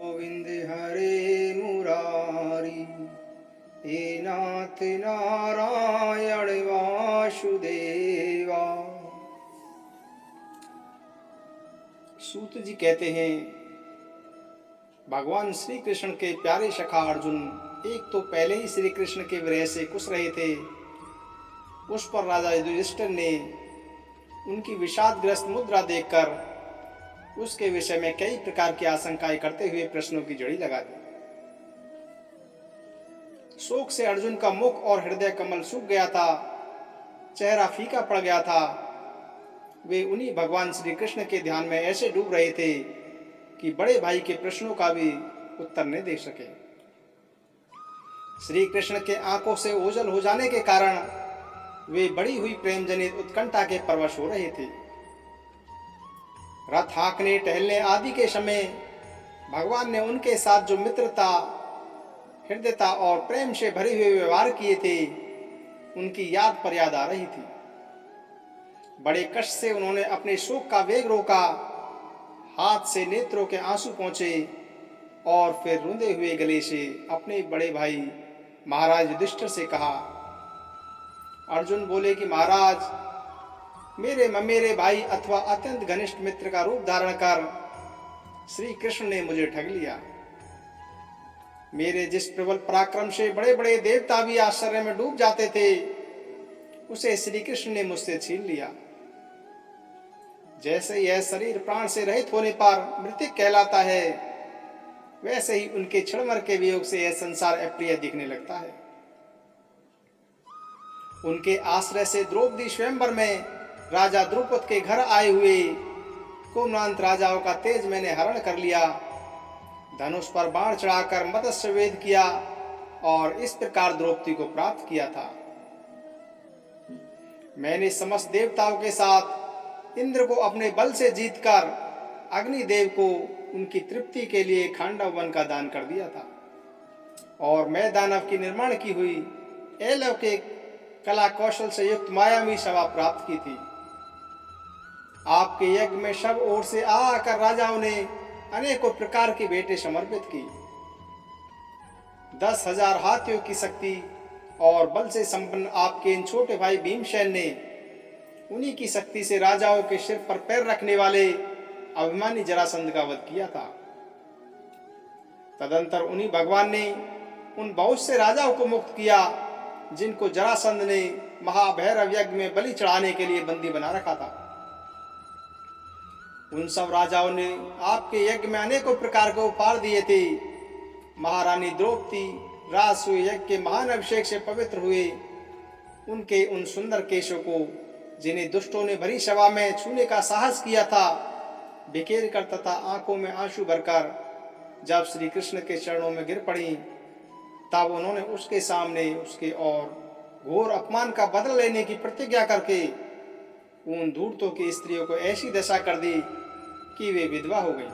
गोविंद हरे मुरारी, हे नाथ नारायण वासुदेवा। सूत जी कहते हैं, भगवान श्री कृष्ण के प्यारे सखा अर्जुन एक तो पहले ही श्री कृष्ण के विरह से कुस रहे थे। उस पर राजा युधिष्ठिर ने उनकी विषादग्रस्त मुद्रा देखकर उसके विषय में कई प्रकार की आशंकाएं करते हुए प्रश्नों की झड़ी लगा दी। शोक से अर्जुन का मुख और हृदय कमल सूख गया था, चेहरा फीका पड़ गया था। वे उन्हीं भगवान श्री कृष्ण के ध्यान में ऐसे डूब रहे थे कि बड़े भाई के प्रश्नों का भी उत्तर नहीं दे सके। श्री कृष्ण के आंखों से ओझल हो जाने के कारण वे बड़ी हुई प्रेम जनित उत्कंठा के परवश हो रहे थे। रथ हाँकने टहलने आदि के समय भगवान ने उनके साथ जो मित्रता, हृदयता और प्रेम से भरे हुए व्यवहार किए थे, उनकी याद पर याद आ रही थी। बड़े कष्ट से उन्होंने अपने शोक का वेग रोका, हाथ से नेत्रों के आंसू पहुंचे और फिर रूंधे हुए गले से अपने बड़े भाई महाराज युधिष्ठिर से कहा। अर्जुन बोले कि महाराज, मेरे ममेरे भाई अथवा अत्यंत घनिष्ठ मित्र का रूप धारण कर श्री कृष्ण ने मुझे ठग लिया। मेरे जिस प्रबल पराक्रम से बड़े बड़े देवता भी आश्चर्य में डूब जाते थे, उसे श्री कृष्ण ने मुझसे छीन लिया। जैसे यह शरीर प्राण से रहित होने पर मृत्यु कहलाता है, वैसे ही उनके क्षणभर के वियोग से यह संसार अप्रिय दिखने लगता है। उनके आश्रय से द्रौपदी स्वयंवर में राजा द्रुपद के घर आए हुए कुम्रांत राजाओं का तेज मैंने हरण कर लिया, धनुष पर बाण चढ़ाकर मत्स्य वेद किया और इस प्रकार द्रौपदी को प्राप्त किया था। मैंने समस्त देवताओं के साथ इंद्र को अपने बल से जीतकर अग्निदेव को उनकी तृप्ति के लिए खांडव वन का दान कर दिया था और मैं दानव की निर्माण की हुई अलौकिक कला कौशल से युक्त मायावी सभा प्राप्त की थी। आपके यज्ञ में सब ओर से आकर राजाओं ने अनेकों प्रकार की भेंटें समर्पित की। 10,000 हाथियों की शक्ति और बल से संपन्न आपके इन छोटे भाई भीमसेन ने उन्हीं की शक्ति से राजाओं के सिर पर पैर रखने वाले अभिमानी जरासंध का वध किया था। तदंतर उन्हीं भगवान ने उन बहुत से राजाओं को मुक्त किया जिनको जरासंध ने महाभैरव यज्ञ में बलि चढ़ाने के लिए बंदी बना रखा था। उन सब राजाओं ने आपके यज्ञ में अनेकों प्रकार के उपहार दिए थे। महारानी द्रौपदी राजसूय यज्ञ के महान अभिषेक से पवित्र हुए। उनके उन सुंदर केशों को, जिन्हें दुष्टों ने भरी सभा में छूने का साहस किया था, बिखेर कर तथा आंखों में आंसू भरकर जब श्री कृष्ण के चरणों में गिर पड़ी, तब उन्होंने उसके सामने उसके और घोर अपमान का बदला लेने की प्रतिज्ञा करके उन धूर्तों की स्त्रियों को ऐसी दशा कर दी कि वे विधवा हो गई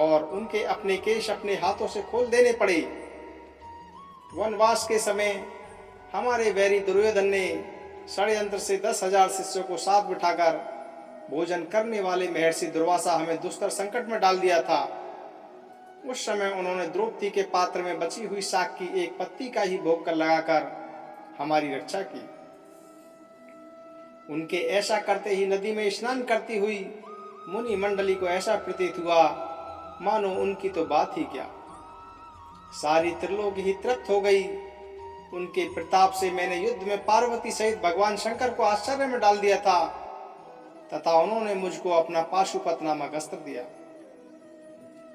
और उनके अपने केश अपने हाथों से खोल देने पड़े। वनवास के समय हमारे वैरी दुर्योधन ने षड्यंत्र से 10,000 शिष्यों को साथ बिठाकर भोजन करने वाले महर्षि दुर्वासा हमें दुष्कर संकट में डाल दिया था। उस समय उन्होंने द्रौपदी के पात्र में बची हुई शाक की एक पत्ती का ही भोग कर लगाकर हमारी रक्षा की। उनके ऐसा करते ही नदी में स्नान करती हुई मुनि मंडली को ऐसा प्रतीत हुआ मानो उनकी तो बात ही क्या, सारी त्रिलोक ही तृप्त हो गई। उनके प्रताप से मैंने युद्ध में पार्वती सहित भगवान शंकर को आश्चर्य में डाल दिया था तथा उन्होंने मुझको अपना पाशुपत नामक अस्त्र दिया।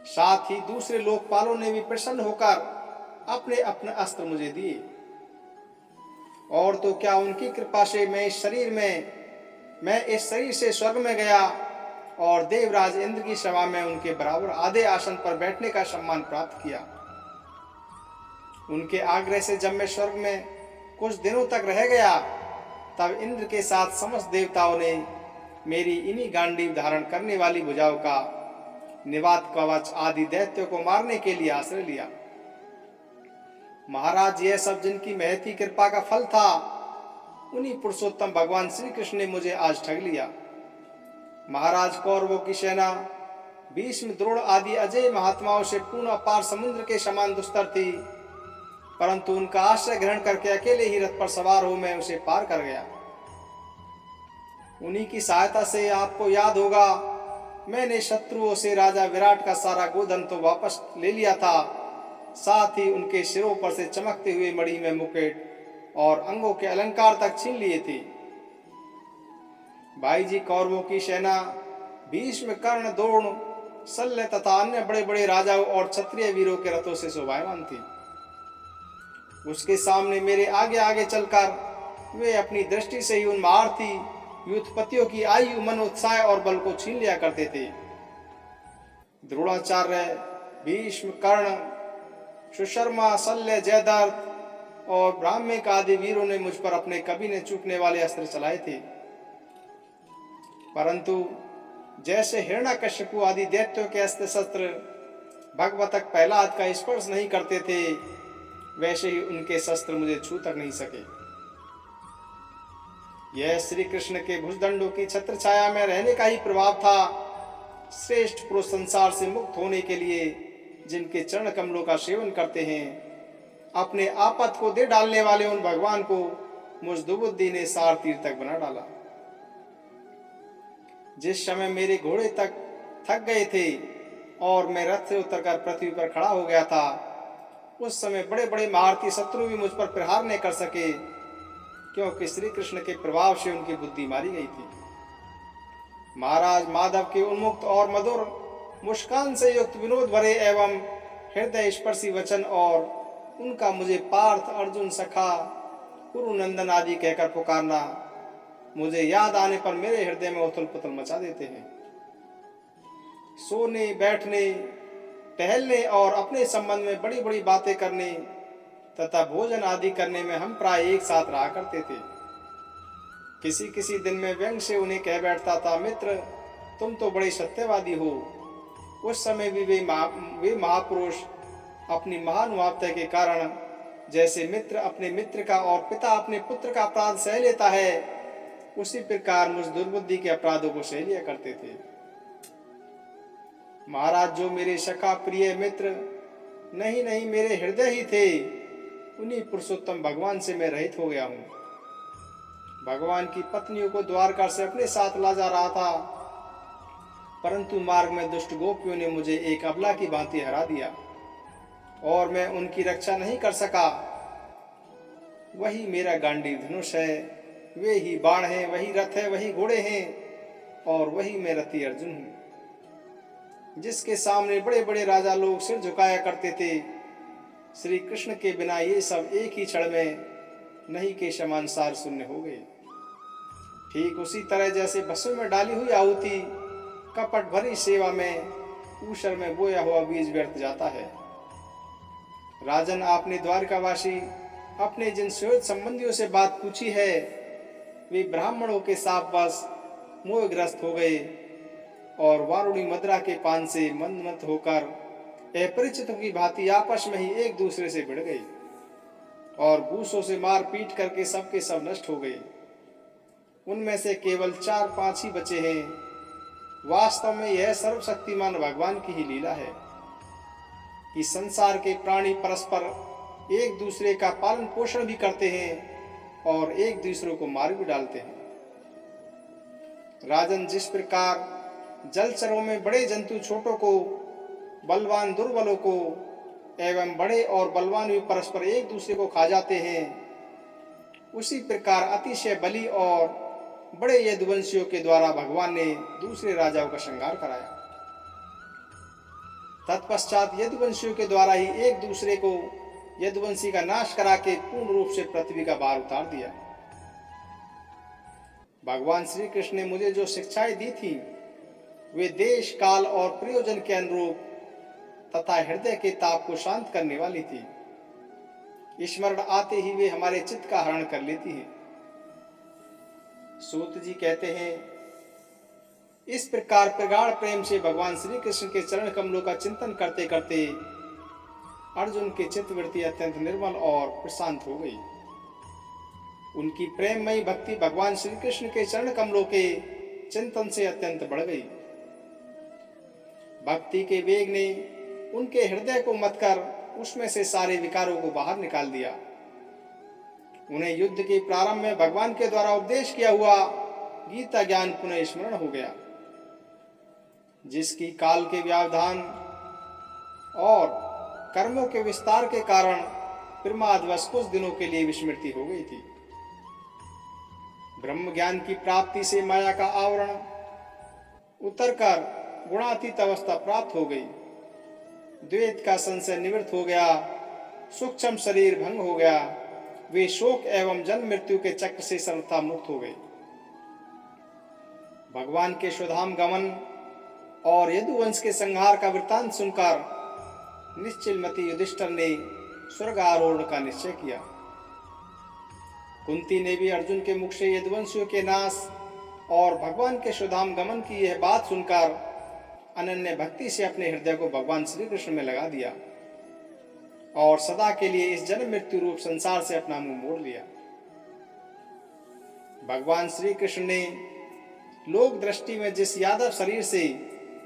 साथ ही दूसरे लोकपालों ने भी प्रसन्न होकर अपने अपने अस्त्र मुझे दिए। और तो क्या, उनकी कृपा से मैं इस शरीर से स्वर्ग में गया और देवराज इंद्र की सभा में उनके बराबर आधे आसन पर बैठने का सम्मान प्राप्त किया। उनके आग्रह से जब मैं स्वर्ग में कुछ दिनों तक रह गया, तब इंद्र के साथ समस्त देवताओं ने मेरी इन्हीं गांडीव धारण करने वाली भुजाओं का निवात कवच आदि दैत्यों को मारने के लिए आश्रय लिया। महाराज, यह सब जिनकी महती कृपा का फल था, उन्हीं पुरुषोत्तम भगवान श्री कृष्ण ने मुझे आज ठग लिया। महाराज, कौरवों की सेना भीष्म, द्रोण आदि अजय महात्माओं से पूर्ण अपार समुद्र के समान दुस्तर थी, परंतु उनका आश्रय ग्रहण करके अकेले ही रथ पर सवार हो मैं उसे पार कर गया। उन्हीं की सहायता से आपको याद होगा, मैंने शत्रुओं से राजा विराट का सारा गोधन तो वापस ले लिया था, साथ ही उनके सिरों पर से चमकते हुए मणि में मुकुट और अंगों के अलंकार तक छीन लिए थे। भाई जी, कौरवों की सेना भीष्म, कर्ण, द्रोण, शल्य तथा अन्य बड़े बड़े राजाओं और क्षत्रिय वीरों के रथों से शोभायमान थी। उसके सामने मेरे आगे आगे चलकर वे अपनी दृष्टि से ही उन महारथी युद्धपतियों की आयु, मन, उत्साह और बल को छीन लिया करते थे। द्रोणाचार्य, भीष्म, कर्ण, सुशर्मा, शल्य, जयद्रथ और ब्राह्मण आदि वीरों ने मुझ पर अपने कभी न चूकने वाले अस्त्र चलाए थे, परंतु जैसे हिरण्यकश्यप आदि दैत्यों के अस्त्र शस्त्र भगवत तक प्रहलाद का स्पर्श नहीं करते थे, वैसे ही उनके शस्त्र मुझे छू तक नहीं सके। यह श्री कृष्ण के भुजदंडों की छत्र छाया में रहने का ही प्रभाव था। श्रेष्ठ पुरुष संसार से मुक्त होने के लिए जिनके चरण कमलों का सेवन करते हैं, अपने आपत को दे डालने वाले उन भगवान को मुझ दुबुद्धि ने सार तीर तक बना डाला। जिस समय मेरे घोड़े तक थक गए थे और मैं रथ से उतरकर पृथ्वी पर खड़ा हो गया था, उस समय बड़े बड़े महारथी शत्रु भी मुझ पर प्रहार नहीं कर सके, क्योंकि श्री कृष्ण के प्रभाव से उनकी बुद्धि मारी गई थी। महाराज माधव के उन्मुक्त और मधुर मुस्कान से युक्त विनोद भरे एवं हृदय स्पर्शी वचन और उनका मुझे पार्थ, अर्जुन, सखा, कुरुनंदन आदि कहकर पुकारना मुझे याद आने पर मेरे हृदय में उथल पुथल मचा देते हैं। सोने, बैठने, टहलने और अपने संबंध में बड़ी बड़ी बातें करने तथा भोजन आदि करने में हम प्राय एक साथ रहा करते थे। किसी किसी दिन में व्यंग से उन्हें कह बैठता था, मित्र तुम तो बड़े सत्यवादी हो। उस समय भी वे महापुरुष अपनी महानुभावता के कारण जैसे मित्र अपने मित्र का और पिता अपने पुत्र का अपराध सह लेता है, उसी प्रकार मुझ दुर्बुद्धि के अपराधों को सह लिया करते थे। महाराज, जो मेरे सखा प्रिय मित्र नहीं मेरे हृदय ही थे, उन्हीं पुरुषोत्तम भगवान से मैं रहित हो गया हूँ। भगवान की पत्नियों को द्वारका से अपने साथ ला जा रहा था, परंतु मार्ग में दुष्ट गोपियों ने मुझे एक अबला की भांति हरा दिया और मैं उनकी रक्षा नहीं कर सका। वही मेरा गांडीव धनुष है, वे ही बाण हैं, वही रथ है, वही घोड़े हैं और वही मैं रथी अर्जुन हूँ, जिसके सामने बड़े बड़े राजा लोग सिर झुकाया करते थे। श्री कृष्ण के बिना ये सब एक ही क्षण में नहीं के समान सार शून्य हो गए। ठीक उसी तरह जैसे भस्म में डाली हुई आहुति कपट भरी सेवा में ऊषर में बोया हुआ बीज व्यर्थ जाता है। राजन, आपने द्वारकावासी अपने जिन सुहृद संबंधियों से बात पूछी है, वे ब्राह्मणों के शापवश मोहग्रस्त हो गए और वारुणी मदिरा के पान से मंदमत होकर अपरिचितों की भांति आपस में ही एक दूसरे से भिड़ गए और भूसों से मार पीट करके सबके सब नष्ट हो गए। उनमें से केवल 4-5 ही बचे हैं। वास्तव में यह सर्वशक्तिमान भगवान की ही लीला है कि संसार के प्राणी परस्पर एक दूसरे का पालन पोषण भी करते हैं और एक दूसरे को मार भी डालते हैं। राजन, जिस प्रकार जलचरों में बड़े जंतु छोटों को, बलवान दुर्बलों को एवं बड़े और बलवान भी परस्पर एक दूसरे को खा जाते हैं, उसी प्रकार अतिशय बली और बड़े यदुवंशियों के द्वारा भगवान ने दूसरे राजाओं का संहार कराया। तत्पश्चात यदुवंशियों के द्वारा ही एक दूसरे को यदुवंशी का नाश करा के पूर्ण रूप से पृथ्वी का भार उतार दिया। भगवान श्री कृष्ण ने मुझे जो शिक्षाएं दी थी, वे देश, काल और प्रयोजन के अनुरूप तथा हृदय के ताप को शांत करने वाली थी। स्मरण आते ही वे हमारे चित्त का हरण कर लेती है। सूत जी कहते हैं, इस प्रकार प्रगाढ़ प्रेम से भगवान श्री कृष्ण के चरण कमलों का चिंतन करते करते अर्जुन की चित्तवृत्ति अत्यंत निर्मल और प्रशांत हो गई। उनकी प्रेममयी भक्ति भगवान श्री कृष्ण के चरण कमलों के चिंतन से अत्यंत बढ़ गई। भक्ति के वेग ने उनके हृदय को मथ कर उसमें से सारे विकारों को बाहर निकाल दिया। उन्हें युद्ध के प्रारंभ में भगवान के द्वारा उपदेश किया हुआ गीता ज्ञान पुनः स्मरण हो गया, जिसकी काल के व्यवधान और कर्मों के विस्तार के कारण प्रमादवश कुछ दिनों के लिए विस्मृति हो गई थी। ब्रह्म ज्ञान की प्राप्ति से माया का आवरण उतरकर गुणातीत अवस्था प्राप्त हो गई। द्वैत का संशय निवृत्त हो गया, सूक्ष्म शरीर भंग हो गया, वे शोक एवं जन्म मृत्यु के चक्र से सर्वथा मुक्त हो गई। भगवान के स्वधाम गमन और यदुवंश के संहार का वृत्तांत सुनकर निश्चलमति युधिष्ठिर ने स्वर्ग आरोहण का निश्चय किया। कुंती ने भी अर्जुन के मुख से यदुवंशियों के नाश और भगवान के स्वधाम गमन की यह बात सुनकर अनन्य भक्ति से अपने हृदय को भगवान श्री कृष्ण में लगा दिया और सदा के लिए इस जन्म मृत्यु रूप संसार से अपना मुंह मोड़ लिया। भगवान श्री कृष्ण ने लोक दृष्टि में जिस यादव शरीर से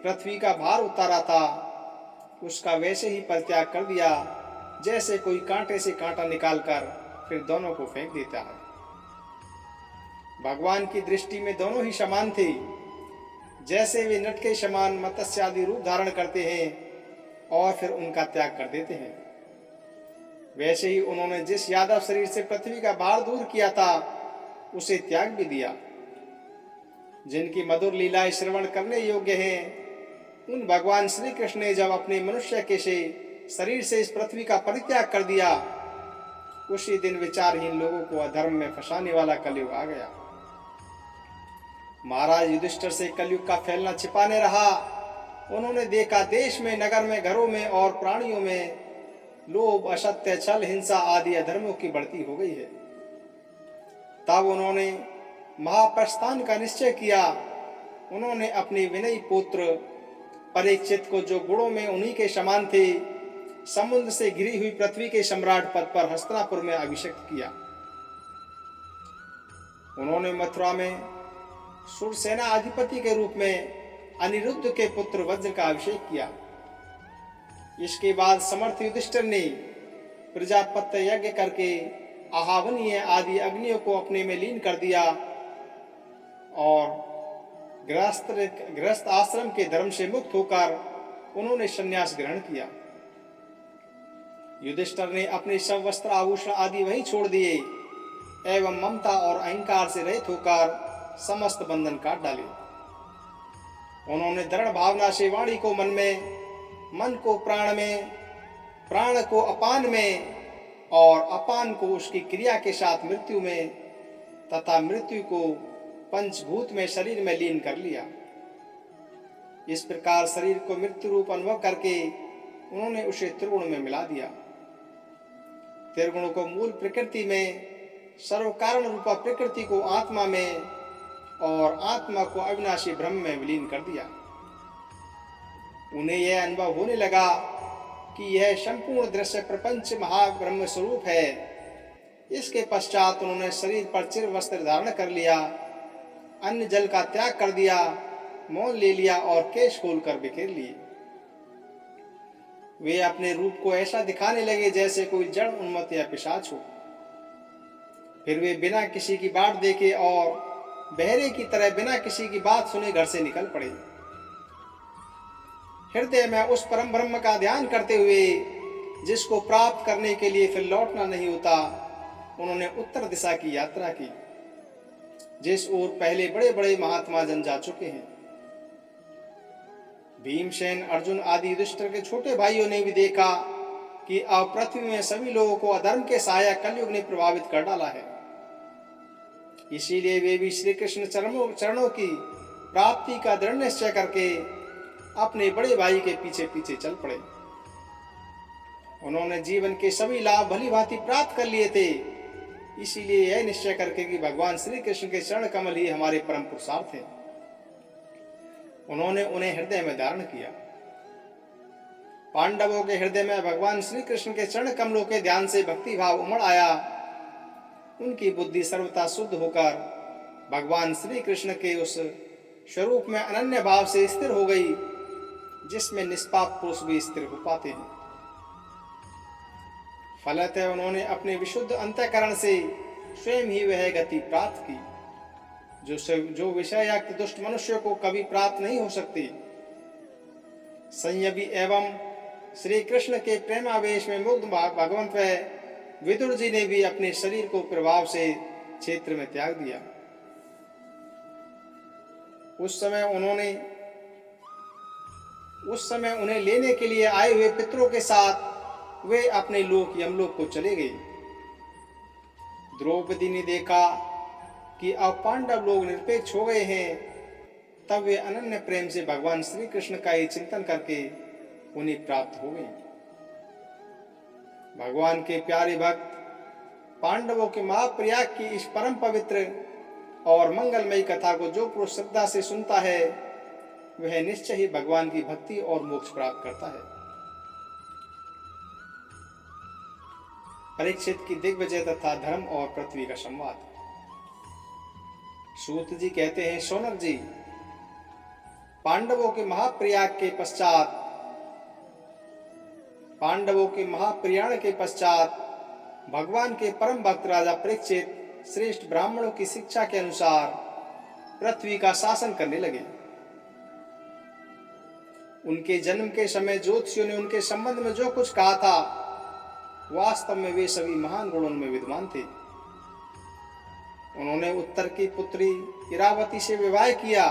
पृथ्वी का भार उतारा था, उसका वैसे ही परित्याग कर दिया जैसे कोई कांटे से कांटा निकालकर फिर दोनों को फेंक देता है। भगवान की दृष्टि में दोनों ही समान थे। जैसे वे नट के समान मत्स्य आदि रूप धारण करते हैं और फिर उनका त्याग कर देते हैं, वैसे ही उन्होंने जिस यादव शरीर से पृथ्वी का भार दूर किया था उसे त्याग भी दिया। जिनकी मधुर लीलाएं श्रवण करने योग्य हैं, उन भगवान श्री कृष्ण ने जब अपने मनुष्य के शरीर से इस पृथ्वी का परित्याग कर दिया, उसी दिन विचारहीन लोगों को अधर्म में फंसाने वाला कलयुग आ गया। महाराज युधिष्ठिर से कलयुग का फैलना छिपाने रहा। उन्होंने देखा देश में, नगर में, घरों में और प्राणियों में लोभ, असत्य, छल, हिंसा आदि अधर्मों की बढ़ती हो गई है। तब उन्होंने महाप्रस्थान का निश्चय किया। उन्होंने अपने विनयी पुत्र परीक्षित को, जो गुणों में उन्हीं के समान थे, समुद्र से घिरी हुई पृथ्वी के सम्राट पद पर हस्तिनापुर में अभिषिक्त किया। उन्होंने मथुरा में सुरसेना अधिपति के रूप में अनिरुद्ध के पुत्र वज्र का अभिषेक किया। इसके बाद समर्थ युधिष्ठिर ने प्रजापत्य यज्ञ करके आहावनीय आदि अग्नियों को अपने में लीन कर दिया और गृहस्थ आश्रम के धर्म से मुक्त होकर उन्होंने संन्यास ग्रहण किया। युधिष्ठिर ने अपने सब वस्त्र आभूषण आदि वहीं छोड़ दिए एवं ममता और अहंकार से रहित होकर समस्त बंधन काट डाले। उन्होंने दृढ़ भावना से वाणी को मन में, मन को प्राण में, प्राण को अपान में और अपान को उसकी क्रिया के साथ मृत्यु में तथा मृत्यु को पंचभूत में शरीर में लीन कर लिया। इस प्रकार शरीर को मृत्यु रूप अनुभव करके उन्होंने उसे त्रिगुण में मिला दिया। त्रिगुण को मूल प्रकृति में, सर्व कारण रूपा प्रकृति को आत्मा में और आत्मा को अविनाशी ब्रह्म में विलीन कर दिया। उन्हें यह अनुभव होने लगा कि यह संपूर्ण दृश्य प्रपंच महाब्रह्म स्वरूप है। इसके पश्चात उन्होंने शरीर पर चिर वस्त्र धारण कर लिया, अन्न जल का त्याग कर दिया, मौन ले लिया और केश खोलकर बिखेर लिए। वे अपने रूप को ऐसा दिखाने लगे जैसे कोई जड़ उन्मत्त या पिशाच हो। फिर वे बिना किसी की बाट देखे और बहरे की तरह बिना किसी की बात सुने घर से निकल पड़े। हृदय में उस परम ब्रह्म का ध्यान करते हुए, जिसको प्राप्त करने के लिए फिर लौटना नहीं होता, उन्होंने उत्तर दिशा की यात्रा की, जिस ओर पहले बड़े बड़े महात्मा जन जा चुके हैं। भीमसेन, अर्जुन आदि युधिष्ठिर के छोटे भाइयों ने भी देखा कि अब पृथ्वी में सभी लोगों को अधर्म के सहायक कलयुग ने प्रभावित कर डाला है। इसीलिए वे भी श्री कृष्ण चरणों की प्राप्ति का दृढ़ निश्चय करके अपने बड़े भाई के पीछे पीछे चल पड़े। उन्होंने जीवन के सभी लाभ भली भांति प्राप्त कर लिए थे, इसीलिए यह निश्चय करके कि भगवान श्री कृष्ण के चरण कमल ही हमारे परम पुरुषार्थ हैं, उन्होंने उन्हें हृदय में धारण किया। पांडवों के हृदय में भगवान श्री कृष्ण के चरण कमलों के ध्यान से भक्ति भाव उमड़ आया। उनकी बुद्धि सर्वथा शुद्ध होकर भगवान श्री कृष्ण के उस स्वरूप में अनन्य भाव से स्थिर हो गई, जिसमें निष्पाप पुरुष भी स्थिर हो पाते हैं। फलतः उन्होंने अपने विशुद्ध अंतःकरण से स्वयं ही वह गति प्राप्त की जो विषयाक्त दुष्ट मनुष्य को कभी प्राप्त नहीं हो सकती। संयमी एवं श्री कृष्ण के प्रेमावेश में मुग्ध भगवंत विदुर जी ने भी अपने शरीर को प्रभाव से क्षेत्र में त्याग दिया। उस समय उन्हें लेने के लिए आए हुए पितरों के साथ वे अपने लोक यमलोक को चले गए। द्रौपदी ने देखा कि अब पांडव लोग निरपेक्ष हो गए हैं, तब वे अनन्य प्रेम से भगवान श्री कृष्ण का ही चिंतन करके उन्हें प्राप्त हो गए। भगवान के प्यारे भक्त पांडवों के महाप्रयाग की इस परम पवित्र और मंगलमयी कथा को जो पुरुष श्रद्धा से सुनता है वह निश्चय ही भगवान की भक्ति और मोक्ष प्राप्त करता है। परीक्षित की दिग्विजय तथा धर्म और पृथ्वी का संवाद। सूत जी कहते हैं, शौनक जी, पांडवों के महाप्रयाण के पश्चात भगवान के परम भक्त राजा परीक्षित श्रेष्ठ ब्राह्मणों की शिक्षा के अनुसार पृथ्वी का शासन करने लगे। उनके जन्म के समय ज्योतिषियों ने उनके संबंध में जो कुछ कहा था, वास्तव में वे सभी महान गुणों में विद्वान थे। उन्होंने उत्तर की पुत्री इरावती से विवाह किया।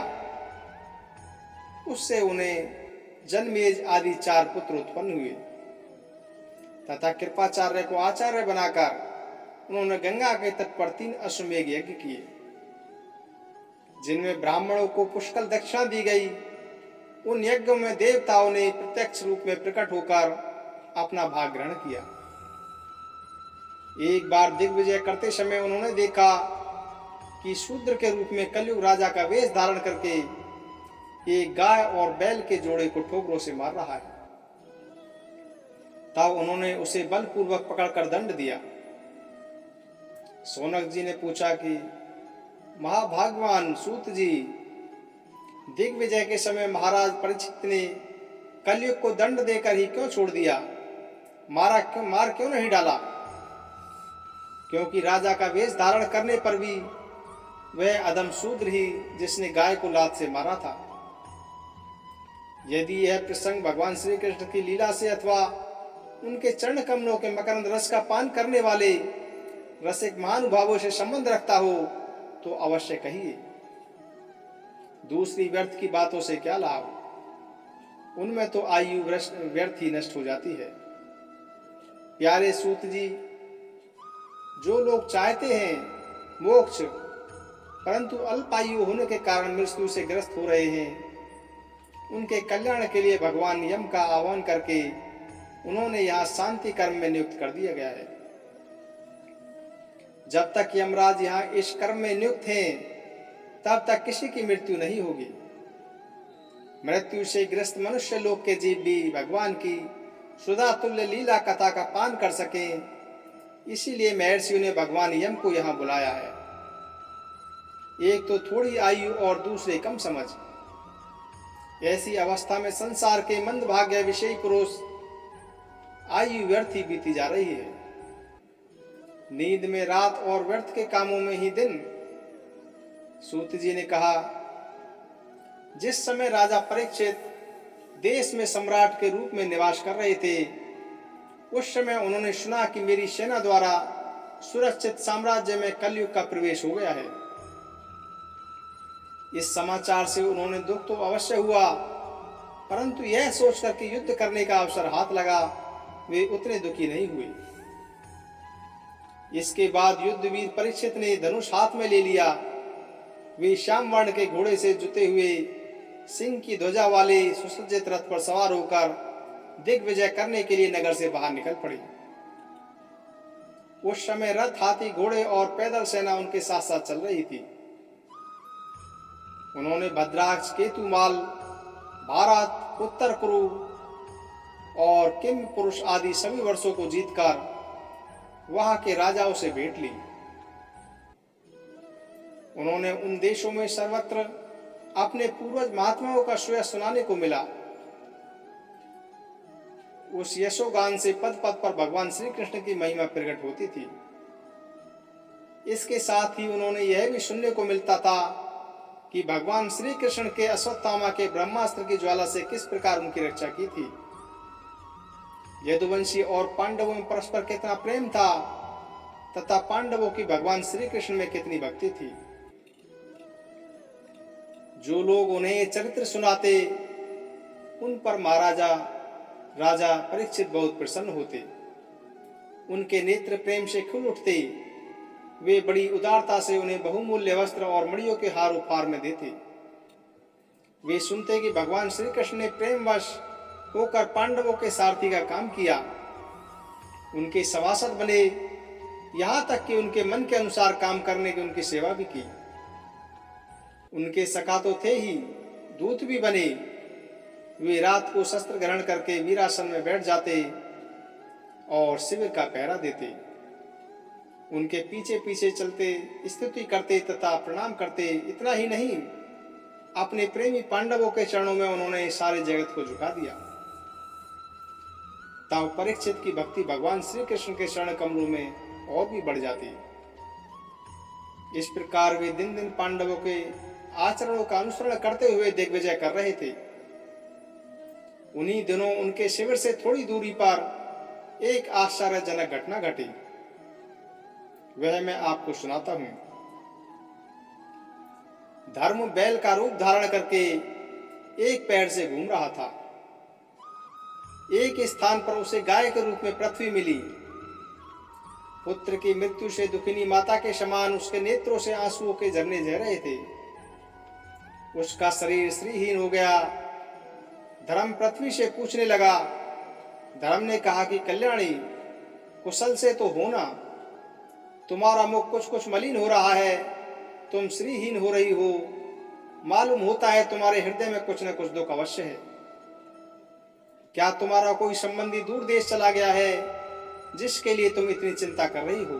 उससे उन्हें जन्मेज आदि 4 पुत्र उत्पन्न हुए तथा कृपाचार्य को आचार्य बनाकर उन्होंने गंगा के तट पर 3 अश्वमेघ यज्ञ किए, जिनमें ब्राह्मणों को पुष्कल दक्षिणा दी गई। उन यज्ञों में देवताओं ने प्रत्यक्ष रूप में प्रकट होकर अपना भाग ग्रहण किया। एक बार दिग्विजय करते समय उन्होंने देखा कि शूद्र के रूप में कलयुग राजा का वेश धारण करके एक गाय और बैल के जोड़े को ठोकरों से मार रहा है। तब उन्होंने उसे बलपूर्वक पकड़कर दंड दिया। शौनक जी ने पूछा कि महाभागवान सूत जी, दिग्विजय के समय महाराज परीक्षित ने कलयुग को दंड देकर ही क्यों छोड़ दिया? मार क्यों नहीं डाला? क्योंकि राजा का वेश धारण करने पर भी वह अधम शूद्र ही जिसने गाय को लात से मारा था। यदि यह प्रसंग भगवान श्री कृष्ण की लीला से अथवा उनके चरण कमलों के मकरंद रस का पान करने वाले रसिक महानुभावों से संबंध रखता हो तो अवश्य कहिए। दूसरी व्यर्थ की बातों से क्या लाभ? उनमें तो आयु व्यर्थ ही नष्ट हो जाती है। प्यारे सूत जी, जो लोग चाहते हैं मोक्ष परंतु अल्पायु होने के कारण मृत्यु से ग्रस्त हो रहे हैं, उनके कल्याण के लिए भगवान यम का आह्वान करके उन्होंने यहाँ शांति कर्म में नियुक्त कर दिया गया है। जब तक यमराज यहाँ इस कर्म में नियुक्त हैं, तब तक किसी की मृत्यु नहीं होगी। मृत्यु से ग्रस्त मनुष्य लोक के जीव भी भगवान की सुधा तुल्य लीला कथा का पान कर सकें, इसीलिए महर्षियों ने भगवान यम को यहाँ बुलाया है। एक तो थोड़ी आयु और दूसरे कम समझ। ऐसी अवस्था में संसार के मंदभाग्य विषयी पुरुष आयु व्यर्थ ही बीती जा रही है। नींद में रात और व्यर्थ के कामों में ही दिन। सूत जी ने कहा, जिस समय राजा परीक्षित देश में सम्राट के रूप में निवास कर रहे थे, उस समय उन्होंने सुना कि मेरी सेना द्वारा सुरक्षित साम्राज्य में कलयुग का प्रवेश हो गया है। इस समाचार से उन्होंने दुख तो अवश्य हुआ, परंतु यह सोचकर कि युद्ध करने का अवसर हाथ लगा, वे उतने दुखी नहीं हुए। इसके बाद युद्धवीर परीक्षित ने धनुष हाथ में ले लिया। वे श्याम वर्ण के घोड़े से जुते हुए सिंह की ध्वजा वाले सुसज्जित रथ पर सवार होकर दिग्विजय करने के लिए नगर से बाहर निकल पड़े। उस समय रथ, हाथी, घोड़े और पैदल सेना उनके साथ साथ चल रही थी। उन्होंने भद्राक्ष, केतुमाल, भारत, उत्तर कुरु और किम पुरुष आदि सभी वर्षों को जीतकर वहां के राजाओं से भेंट ली। उन्होंने उन देशों में सर्वत्र अपने पूर्वज महात्माओं का श्रेय सुनाने को मिला। उस यशोगान से पद पद पर भगवान श्री कृष्ण की महिमा प्रकट होती थी। इसके साथ ही उन्होंने यह भी सुनने को मिलता था कि भगवान श्री कृष्ण के अश्वत्थामा के ब्रह्मास्त्र की ज्वाला से किस प्रकार उनकी रक्षा की थी। यदुवंशी और पांडवों में परस्पर कितना प्रेम था तथा पांडवों की भगवान श्री कृष्ण में कितनी भक्ति थी। जो लोग उन्हें चरित्र सुनाते उन पर महाराजा राजा परीक्षित बहुत प्रसन्न होते। उनके नेत्र प्रेम से खुल उठते। वे बड़ी उदारता से उन्हें बहुमूल्य वस्त्र और मणियों के हार उपहार में देते। वे सुनते कि भगवान श्री कृष्ण ने प्रेमवश होकर पांडवों के सारथी का काम किया, उनके सभासद बने, यहाँ तक कि उनके मन के अनुसार काम करने की उनकी सेवा भी की। उनके सखा तो थे ही, दूत भी बने। वे रात को शस्त्र ग्रहण करके वीरासन में बैठ जाते और शिविर का पहरा देते। उनके पीछे पीछे चलते, स्तुति करते तथा प्रणाम करते। इतना ही नहीं, अपने प्रेमी पांडवों के चरणों में उन्होंने सारे जगत को झुका दिया। तब परीक्षित की भक्ति भगवान श्री कृष्ण के चरण कमलों में और भी बढ़ जाती। इस प्रकार वे दिन दिन पांडवों के आचरणों का अनुसरण करते हुए दिग्विजय कर रहे थे। उन्हीं दिनों उनके शिविर से थोड़ी दूरी पर एक आश्चर्यजनक घटना घटी। वह मैं आपको सुनाता हूं। धर्म बैल का रूप धारण करके एक पैर से घूम रहा था। एक स्थान पर उसे गाय के रूप में पृथ्वी मिली। पुत्र की मृत्यु से दुखिनी माता के समान उसके नेत्रों से आंसुओं के झरने बह रहे थे। उसका शरीर श्रीहीन हो गया। धर्म पृथ्वी से पूछने लगा। धर्म ने कहा कि कल्याणी, कुशल से तो होना, तुम्हारा मुख कुछ कुछ मलिन हो रहा है, तुम श्रीहीन हो रही हो, मालूम होता है तुम्हारे हृदय में कुछ न कुछ दुख अवश्य है। क्या तुम्हारा कोई संबंधी दूर देश चला गया है जिसके लिए तुम इतनी चिंता कर रही हो?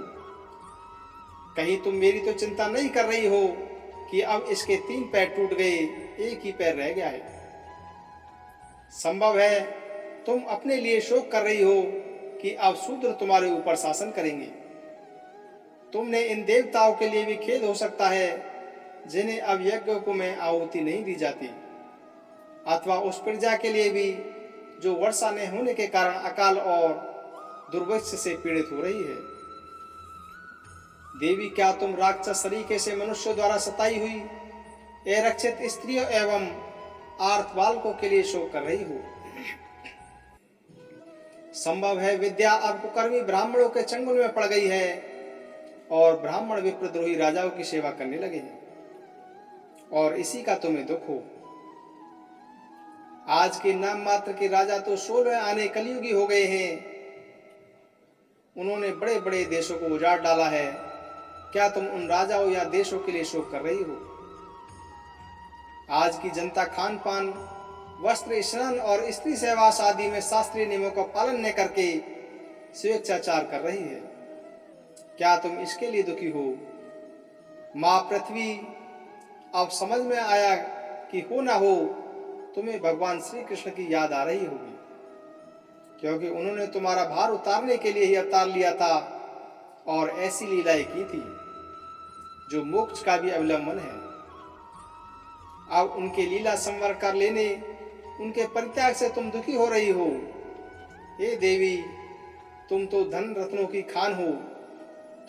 कहीं तुम मेरी तो चिंता नहीं कर रही हो कि अब इसके 3 पैर टूट गए, एक ही पैर रह गया है। संभव है तुम अपने लिए शोक कर रही हो कि अब शूद्र तुम्हारे ऊपर शासन करेंगे। तुमने इन देवताओं के लिए भी खेद हो सकता है जिन्हें अब यज्ञों में आहुति नहीं दी जाती, अथवा उस प्रजा के लिए भी जो वर्षा न होने के कारण अकाल और दुर्भिक्ष से पीड़ित हो रही है। देवी, क्या तुम राक्षस सरीखे से मनुष्य द्वारा सताई हुई अरक्षित स्त्रियों एवं आर्त बालकों के लिए शोक कर रही हो? संभव है विद्या अब कुकर्मी ब्राह्मणों के चंगुल में पड़ गई है और ब्राह्मण विप्रद्रोही राजाओं की सेवा करने लगे हैं, और इसी का तुम्हें दुख हो। आज के नाम मात्र के राजा तो 16 आने कलयुगी हो गए हैं। उन्होंने बड़े बड़े देशों को उजाड़ डाला है। क्या तुम उन राजाओं या देशों के लिए शोक कर रही हो? आज की जनता खान पान, वस्त्र, स्नान और स्त्री सहवास आदि में शास्त्रीय नियमों का पालन न करके स्वेच्छाचार कर रही है। क्या तुम इसके लिए दुखी हो? माँ पृथ्वी, अब समझ में आया कि हो ना हो तुम्हें भगवान श्री कृष्ण की याद आ रही होगी, क्योंकि उन्होंने तुम्हारा भार उतारने के लिए ही अवतार लिया था और ऐसी लीलाएं की थी जो मोक्ष का भी अवलंबन है। अब उनके लीला संवर कर लेने, उनके परित्याग से तुम दुखी हो रही हो। हे देवी, तुम तो धन रत्नों की खान हो।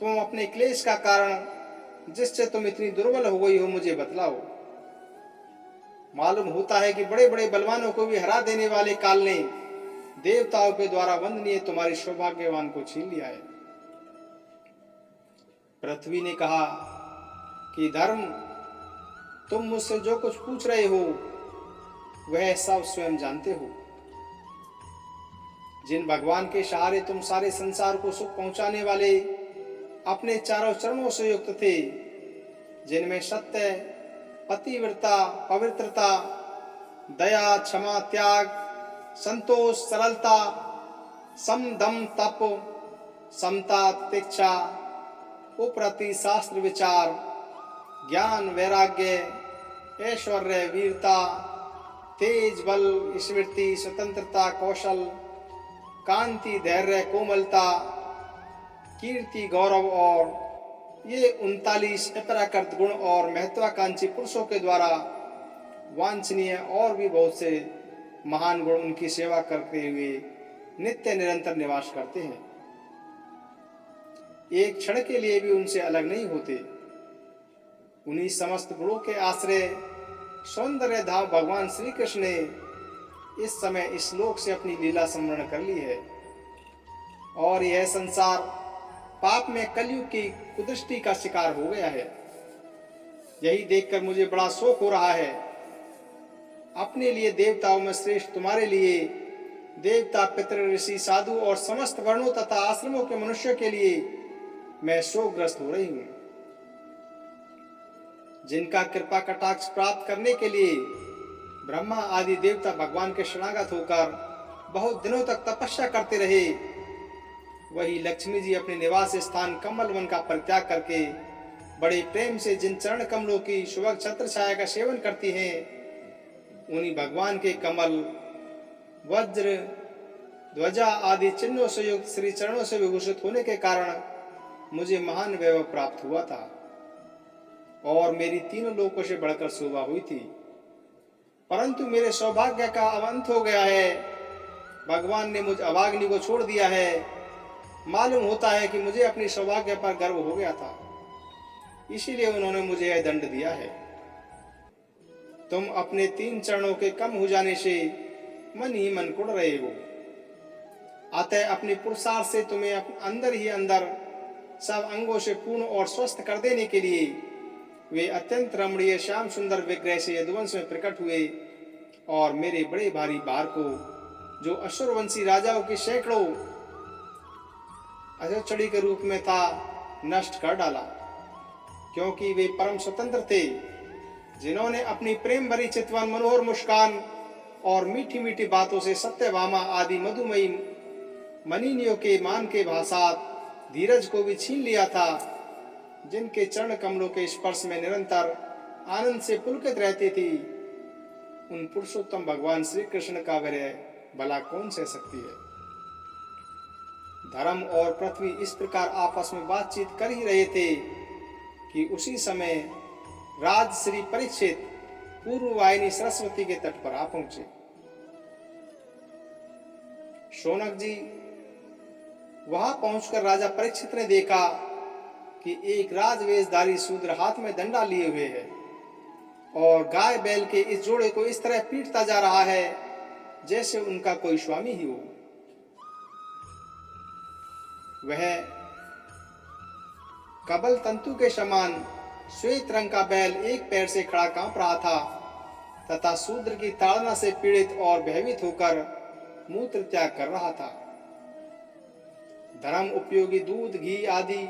तुम अपने क्लेश का कारण जिससे तुम इतनी दुर्बल हो गई हो मुझे बतलाओ। मालूम होता है कि बड़े बड़े बलवानों को भी हरा देने वाले काल ने देवताओं के द्वारा वंदनीय तुम्हारी सौभाग्यवान को छीन लिया है। पृथ्वी ने कहा कि धर्म, तुम मुझसे जो कुछ पूछ रहे हो वह सब स्वयं जानते हो। जिन भगवान के सहारे तुम सारे संसार को सुख पहुंचाने वाले अपने चारों चरणों से युक्त थे, जिनमें सत्य, पतिव्रता, पवित्रता, दया, क्षमा, त्याग, संतोष, सरलता, सम, दम, तप, समता, तितिक्षा, उपरति, शास्त्र विचार, ज्ञान, वैराग्य, ऐश्वर्य, वीरता, तेज, बल, स्मृति, स्वतंत्रता, कौशल, कांति, धैर्य, कोमलता, कीर्ति, गौरव और ये 39 अपराकृत गुण और महत्वाकांक्षी पुरुषों के द्वारा वांछनीय और भी बहुत से महान गुण उनकी सेवा करते हुए नित्य निरंतर निवास करते हैं। एक क्षण के लिए भी उनसे अलग नहीं होते। उन्हीं समस्त गुणों के आश्रय सौंदर्य धाम भगवान श्री कृष्ण ने इस समय इस लोक से अपनी लीला स्मरण कर ली है और यह संसार पाप में कलयुग की कुदृष्टि का शिकार हो गया है। यही देखकर मुझे बड़ा शोक हो रहा है। अपने लिए देवताओं में श्रेष्ठ तुम्हारे लिए देवता, पितृ, ऋषि, साधु और समस्त वर्णों तथा आश्रमों के मनुष्यों के लिए मैं शोकग्रस्त हो रही हूं, जिनका कृपा कटाक्ष प्राप्त करने के लिए ब्रह्मा आदि देवता भगवान के शरणागत होकर बहुत दिनों तक तपस्या करते रहे। वही लक्ष्मी जी अपने निवास स्थान कमल वन का परित्याग करके बड़े प्रेम से जिन चरण कमलों की शुभ छत्र छाया का सेवन करती हैं, उन्हीं भगवान के कमल, वज्र, ध्वजा आदि चिन्हों से युक्त श्री चरणों से विभूषित होने के कारण मुझे महान वैभव प्राप्त हुआ था और मेरी तीनों लोकों से बढ़कर शोभा हुई थी। परंतु मेरे सौभाग्य का अब अंत हो गया है। भगवान ने मुझ अभाग्नि को छोड़ दिया है। मालूम होता है कि मुझे अपनी सौभाग्य पर गर्व हो गया था, इसीलिए उन्होंने मुझे यह दंड दिया है। तुम अपने 3 चरणों के कम हो जाने से मन ही मन कुढ़ रहे हो। अतः अपनी पुरुषार्थ से तुम्हें अंदर ही अंदर सब अंगों से पूर्ण और स्वस्थ कर देने के लिए वे अत्यंत रमणीय श्याम सुंदर विग्रह से यदुवंश में प्रकट हुए और मेरे बड़े भारी भार को, जो असुरवंशी राजाओं की सैकड़ों अजचड़ी के रूप में था, नष्ट कर डाला। क्योंकि वे परम स्वतंत्र थे, जिन्होंने अपनी प्रेम भरी चितवन, मनोहर मुस्कान और मीठी मीठी बातों से सत्यभामा आदि मधुमयी मनीनियों के मान के भासात धीरज को भी छीन लिया था, जिनके चरण कमलों के स्पर्श में निरंतर आनंद से पुलकित रहती थी। उन पुरुषोत्तम भगवान श्री कृष्ण का विरह भला कौन सह सकती है। धर्म और पृथ्वी इस प्रकार आपस में बातचीत कर ही रहे थे कि उसी समय राज श्री परीक्षित पूर्व वाहिनी सरस्वती के तट पर आ पहुंचे। शौनक जी, वहां पहुंचकर राजा परीक्षित ने देखा कि एक राजवेशधारी शूद्र हाथ में डंडा लिए हुए है और गाय बैल के इस जोड़े को इस तरह पीटता जा रहा है जैसे उनका कोई स्वामी ही हो। वह कबल तंतु के समान श्वेत रंग का बैल एक पैर से खड़ा कांप रहा था तथा शूद्र की ताड़ना से पीड़ित और भयभीत होकर मूत्र त्याग कर रहा था। धर्म उपयोगी दूध, घी आदि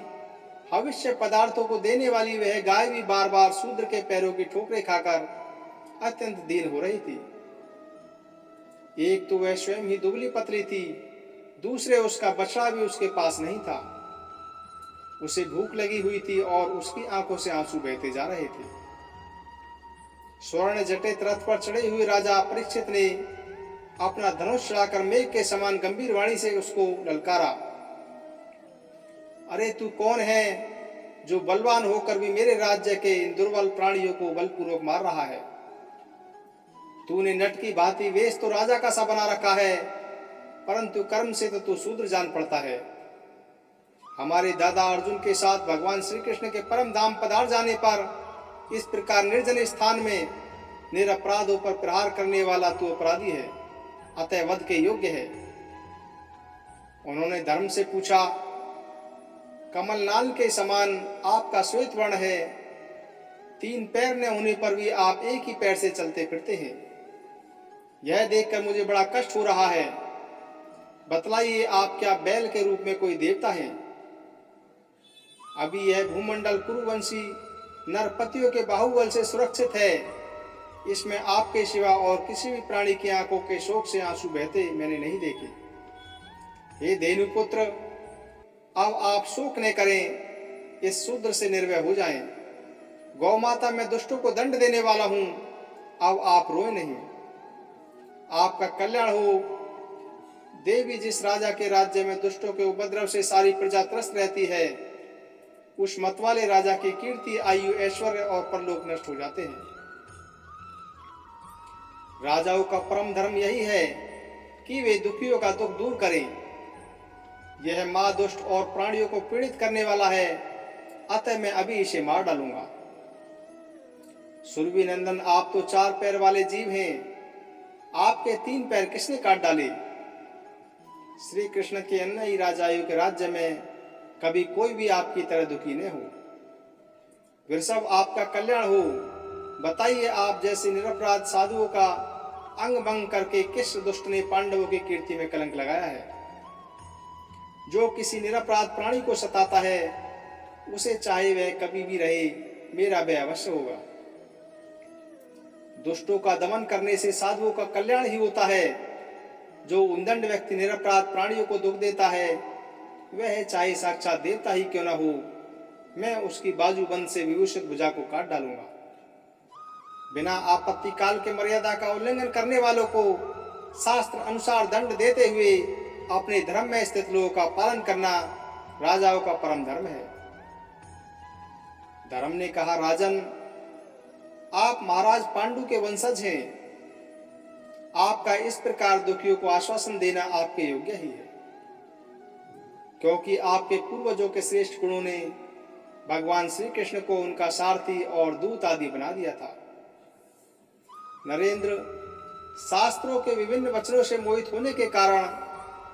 भविष्य पदार्थों को देने वाली वह गाय भी बार बार शूद्र के पैरों की ठोकरें खाकर अत्यंत दीन हो रही थी। एक तो वह स्वयं ही दुबली पतली थी, दूसरे उसका बछड़ा भी उसके पास नहीं था। उसे भूख लगी हुई थी और उसकी आंखों से आंसू बहते जा रहे थे। स्वर्ण जटित रथ पर चढ़े हुए राजा परीक्षित ने अपना धनुष चढ़ाकर मेघ के समान गंभीर वाणी से उसको ललकारा, अरे तू कौन है जो बलवान होकर भी मेरे राज्य के इन दुर्बल प्राणियों को बलपूर्वक मार रहा है। तूने नट की भांति वेश तो राजा का सा बना रखा है, परंतु कर्म से तो तू शूद्र जान पड़ता है। हमारे दादा अर्जुन के साथ भगवान श्री कृष्ण के परम धाम पधार जाने पर इस प्रकार निर्जन स्थान में निरपराधों पर प्रहार करने वाला तू अपराधी है, अतः वध के योग्य है। उन्होंने धर्म से पूछा, कमलनाल के समान आपका श्वेत वर्ण है, 3 पैर न होने पर भी आप एक ही पैर से चलते फिरते हैं। यह देखकर मुझे बड़ा कष्ट हो रहा है। बतलाइए, आप क्या बैल के रूप में कोई देवता है? अभी यह भूमंडल कुरुवंशी नरपतियों के बाहुबल से सुरक्षित है। इसमें आपके सिवा और किसी भी प्राणी की आंखों के शोक से आंसू बहते मैंने नहीं देखे। हे धेनुपुत्र, अब आप शोक न करें, इस शूद्र से निर्भय हो जाएं। गौ माता, मैं दुष्टों को दंड देने वाला हूं, अब आप रोए नहीं। आपका कल्याण हो। देवी जिस राजा के राज्य में दुष्टों के उपद्रव से सारी प्रजा त्रस्त रहती है, उस मतवाले राजा की कीर्ति, आयु, ऐश्वर्य और परलोक नष्ट हो जाते हैं। राजाओं का परम धर्म यही है कि वे दुखियों का दुख दूर करें। यह माँ दुष्ट और प्राणियों को पीड़ित करने वाला है, अतः मैं अभी इसे मार डालूंगा। सुरभि नंदन, आप तो 4 पैर वाले जीव हैं, आपके 3 पैर किसने काट डाले? श्री कृष्ण के अन्य राजाओं के राज्य में कभी कोई भी आपकी तरह दुखी न हो। वृषभ, आपका कल्याण हो। बताइए, आप जैसे निरपराध साधुओं का अंग भंग करके किस दुष्ट ने पांडवों की कीर्ति में कलंक लगाया है? जो किसी निरपराध प्राणी को सताता है, उसे चाहे वह कभी भी रहे, मेरा भय अवश्य होगा। दुष्टों का दमन करने से साधुओं का कल्याण ही होता है। जो उद्दंड व्यक्ति निरपराध प्राणियों को दुख देता है, वह चाहे साक्षात देवता ही क्यों न हो, मैं उसकी बाजूबंद से विभूषित भुजा को काट डालूंगा। बिना आपत्ति काल के मर्यादा का उल्लंघन करने वालों को शास्त्र अनुसार दंड देते हुए अपने धर्म में स्थित लोगों का पालन करना राजाओं का परम धर्म है। धर्म ने कहा, राजन, आप महाराज पांडु के वंशज हैं, आपका इस प्रकार दुखियों को आश्वासन देना आपके योग्य ही है, क्योंकि आपके पूर्वजों के श्रेष्ठ गुणों ने भगवान श्री कृष्ण को उनका सारथी और दूत आदि बना दिया था। नरेंद्र, शास्त्रों के विभिन्न वचनों से मोहित होने के कारण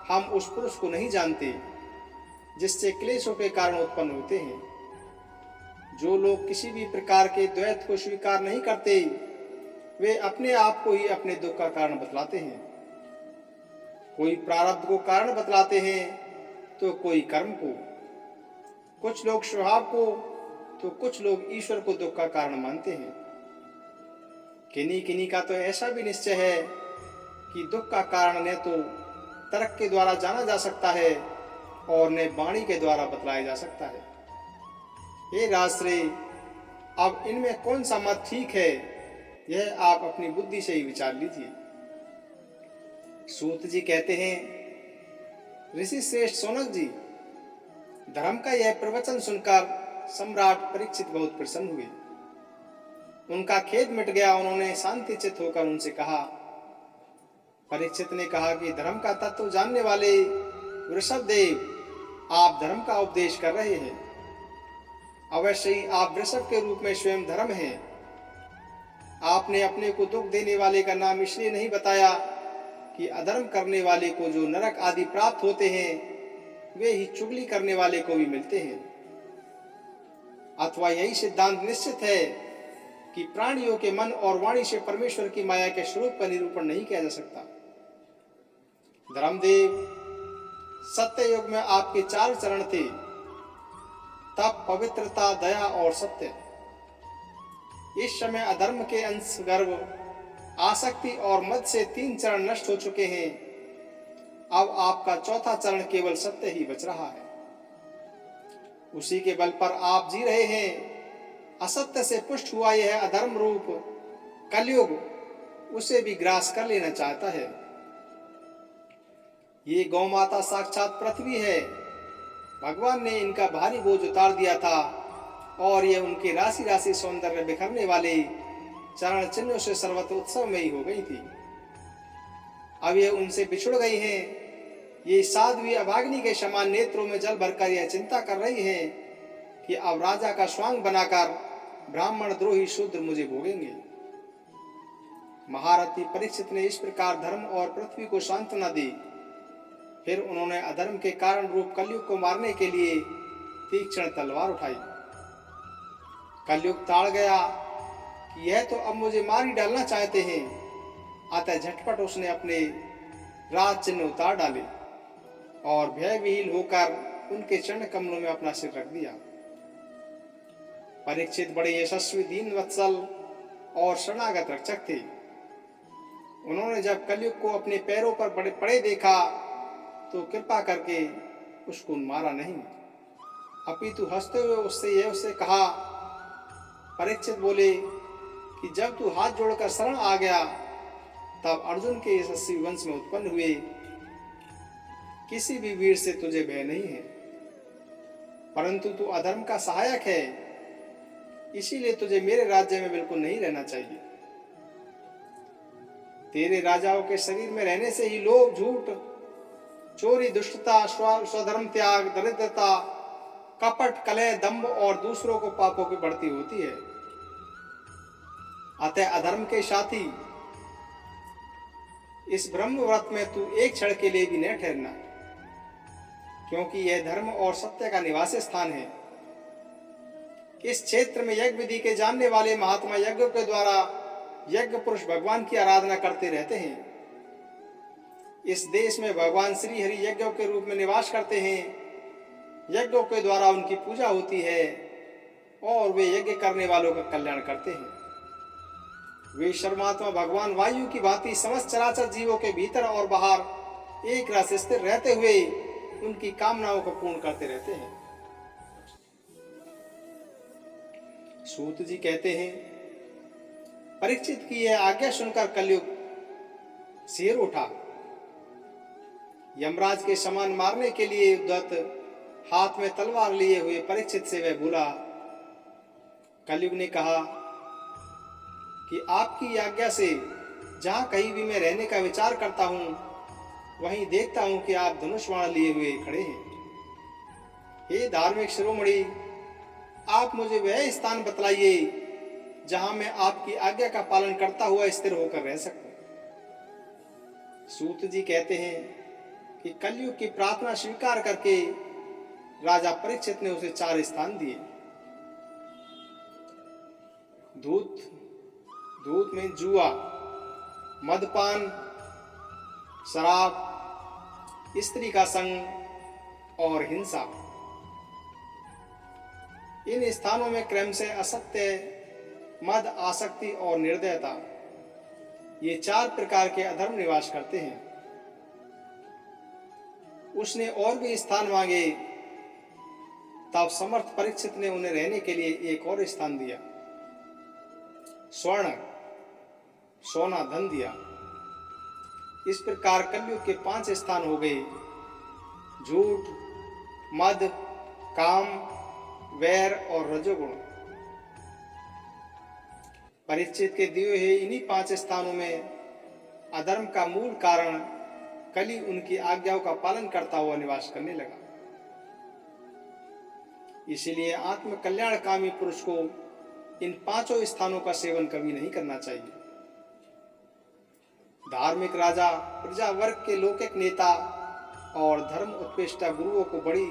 हम उस पुरुष को नहीं जानते जिससे क्लेशों के कारण उत्पन्न होते हैं। जो लोग किसी भी प्रकार के द्वैत को स्वीकार नहीं करते, वे अपने आप को ही अपने दुख का कारण बतलाते हैं। कोई प्रारब्ध को कारण बतलाते हैं तो कोई कर्म को, कुछ लोग स्वभाव को तो कुछ लोग ईश्वर को दुख का कारण मानते हैं। किन्हीं किन्हीं का तो ऐसा भी निश्चय है कि दुख का कारण न तो तर्क के द्वारा जाना जा सकता है और न वाणी के द्वारा बतलाया जा सकता है। हे राजश्री, अब इनमें कौन सा मत ठीक है, यह आप अपनी बुद्धि से ही विचार लीजिए। सूत जी कहते हैं, ऋषि श्रेष्ठ सोनक जी, धर्म का यह प्रवचन सुनकर सम्राट परीक्षित बहुत प्रसन्न हुए। उनका खेद मिट गया। उन्होंने शांति चित्त होकर उनसे कहा। परीक्षित ने कहा कि धर्म का तत्व जानने वाले वृषभ देव, आप धर्म का उपदेश कर रहे हैं। अवश्य ही आप वृषभ के रूप में स्वयं धर्म हैं। आपने अपने को दुख देने वाले का नाम इसलिए नहीं बताया कि अधर्म करने वाले को जो नरक आदि प्राप्त होते हैं, वे ही चुगली करने वाले को भी मिलते हैं। अथवा यही सिद्धांत निश्चित है कि प्राणियों के मन और वाणी से परमेश्वर की माया के स्वरूप का निरूपण नहीं किया जा सकता। धर्मदेव, सत्य युग में आपके 4 चरण थे, तप, पवित्रता, दया और सत्य। इस समय अधर्म के अंश, गर्व, आसक्ति और मद से 3 चरण नष्ट हो चुके हैं। अब आपका 4था चरण केवल सत्य ही बच रहा है। उसी के बल पर आप जी रहे हैं। असत्य से पुष्ट हुआ यह अधर्म रूप कलयुग उसे भी ग्रास कर लेना चाहता है। ये गौ माता साक्षात पृथ्वी है। भगवान ने इनका भारी बोझ उतार दिया था और यह उनके राशि राशि सौंदर्य बिखरने वाले चरण चिन्हों से सर्वत्र उत्सवमयी हो गई थी। अब यह उनसे बिछुड़ गई हैं। ये साध्वी अभागिनी के समान नेत्रों में जल भरकर यह चिंता कर रही है कि अब राजा का स्वांग बनाकर ब्राह्मण द्रोही शूद्र मुझे भोगेंगे। महारथी परीक्षित ने इस प्रकार धर्म और पृथ्वी को सांत्वना दी। फिर उन्होंने अधर्म के कारण रूप कलयुग को मारने के लिए तीक्ष्ण तलवार उठाई। कलयुग ताड़ गया कि यह तो अब मुझे मार ही डालना चाहते हैं। अतः झटपट उसने अपने राज चिन्ह उतार डाले और भय विहीन होकर उनके चरण कमलों में अपना सिर रख दिया। परीक्षित बड़े यशस्वी, दीन वत्सल और शरणागत रक्षक थे। उन्होंने जब कलयुग को अपने पैरों पर बड़े पड़े देखा तो कृपा करके उसको मारा नहीं, अपितु हंसते हुए उससे कहा। परीक्षित बोले कि जब तू हाथ जोड़कर शरण आ गया, तब अर्जुन के यशस्वी वंश में उत्पन्न हुए। किसी भी वीर से तुझे भय नहीं है, परंतु तू अधर्म का सहायक है, इसीलिए तुझे मेरे राज्य में बिल्कुल नहीं रहना चाहिए। तेरे राजाओं के शरीर में रहने से ही लोभ, झूठ, चोरी, दुष्टता, स्वधर्म त्याग, दरिद्रता, कपट, कलह, दंभ और दूसरों को पापों की बढ़ती होती है। अतः अधर्म के साथी, इस ब्रह्म व्रत में तू एक क्षण के लिए भी न ठहरना, क्योंकि यह धर्म और सत्य का निवास स्थान है। इस क्षेत्र में यज्ञ विधि के जानने वाले महात्मा यज्ञों के द्वारा यज्ञ पुरुष भगवान की आराधना करते रहते हैं। इस देश में भगवान श्री हरि यज्ञों के रूप में निवास करते हैं। यज्ञों के द्वारा उनकी पूजा होती है और वे यज्ञ करने वालों का कल्याण करते हैं। वे शर्मात्मा भगवान वायु की भांति समस्त चराचर जीवों के भीतर और बाहर एक रस स्थिर रहते हुए उनकी कामनाओं को पूर्ण करते रहते हैं। सूत जी कहते हैं, परीक्षित की यह आज्ञा सुनकर कलयुग सिर उठा। यमराज के समान मारने के लिए उद्धत हाथ में तलवार लिए हुए परीक्षित से वह बोला। कलयुग ने कहा कि आपकी आज्ञा से जहां कहीं भी मैं रहने का विचार करता हूं, वहीं देखता हूं कि आप धनुष बाण लिए हुए खड़े हैं। हे धार्मिक शिरोमणि, आप मुझे वह स्थान बतलाइए जहां मैं आपकी आज्ञा का पालन करता हुआ स्थिर होकर रह सकूं। सूत जी कहते हैं कि कलयुग की प्रार्थना स्वीकार करके राजा परीक्षित ने उसे 4 स्थान दिए। दूत में जुआ, मदपान, शराब, स्त्री का संग और हिंसा। इन स्थानों में क्रम से असत्य, मद, आसक्ति और निर्दयता, ये 4 प्रकार के अधर्म निवास करते हैं। उसने और भी स्थान मांगे, तब समर्थ परीक्षित ने उन्हें रहने के लिए एक और स्थान दिया। स्वर्ण, सोना, धन दिया। इस प्रकार कलयुग के 5 स्थान हो गए: झूठ, मद, काम, वैर और रजोगुण। परीक्षित के दिए हुए इन्हीं 5 स्थानों में अधर्म का मूल कारण कली उनकी आज्ञाओं का पालन करता हुआ निवास करने लगा। इसलिए आत्म कल्याणकामी पुरुष को इन 5 स्थानों का सेवन कभी नहीं करना चाहिए। धार्मिक राजा, प्रजा वर्ग के लौकिक नेता और धर्म उत्कृष्टा गुरुओं को बड़ी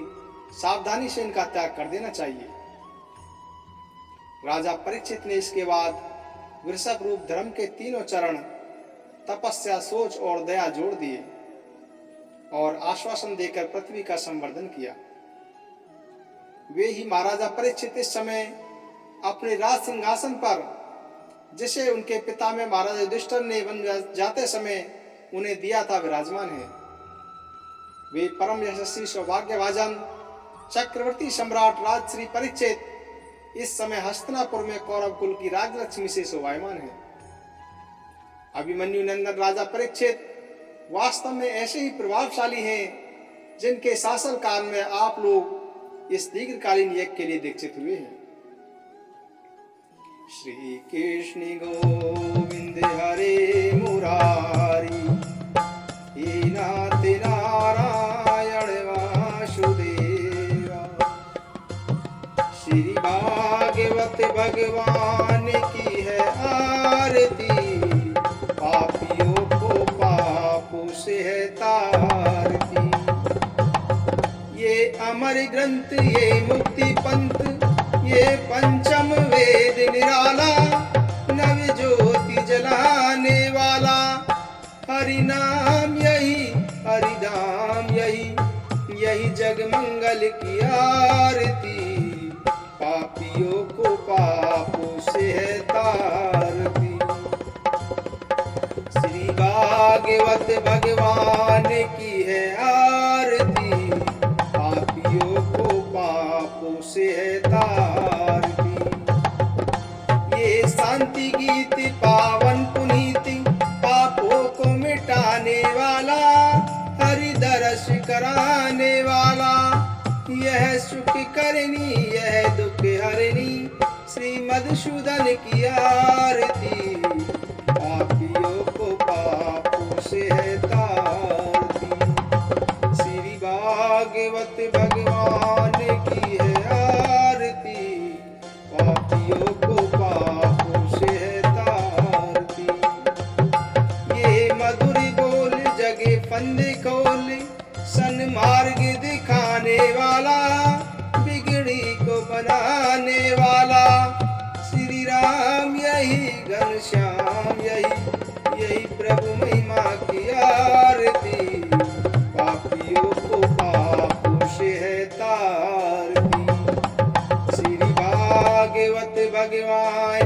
सावधानी से इनका त्याग कर देना चाहिए। राजा परीक्षित ने इसके बाद वृषभ रूप धर्म के 3 चरण तपस्या, सोच और दया जोड़ दिए और आश्वासन देकर पृथ्वी का संवर्धन किया। वे ही महाराजा परीक्षित इस समय अपने राज सिंहासन पर, जिसे उनके पिता में महाराजा युधिष्ठिर ने वन जाते समय उन्हें दिया था, विराजमान है। वे परम यशस्वी सौभाग्यभाजन चक्रवर्ती सम्राट राजश्री परीक्षित इस समय हस्तिनापुर में कौरव कुल की राजलक्ष्मी से शोभायमान है। अभिमन्यु नंदन राजा परीक्षित वास्तव में ऐसे ही प्रभावशाली हैं जिनके शासन काल में आप लोग इस दीर्घकालीन यज्ञ के लिए दीक्षित हुए हैं। श्री कृष्ण गोविंद हरे मुरारी, हे नाथ नारायण वासुदेवा। श्री भागवत भगवान की है आरती, पापियों को पापों से है तारती। ये अमर ग्रंथ, ये मुक्ति पंथ, ये पंचम वेद निराला, नव ज्योति जलाने वाला। हरि नाम यही, हरि धाम यही, यही जग मंगल की आरती। पापियों को पापों से है तारती। श्री भागवत भगवान की है आरती, पापियों को पापों से है तारती। ये शांति गीत पावन पुनीति, पापों को मिटाने वाला। हरि दर्शन यश कराने वाला, यह सुख करनी यह दुख हरनी, श्री मधुसूदन की आरती। पापियों को पापों से है तारती, श्री भागवत भगवान की है आरती। पापियों को पापों से है तारती। ये मधुर बोल जगे फंदे खोल, सन्मार्ग दिखाने वाला, बिगड़ी को बनाने वाला। श्री राम यही घनश्याम यही यही प्रभु महिमा की आरती। पापियों को पापों से है तारती, श्री भागवत भगवान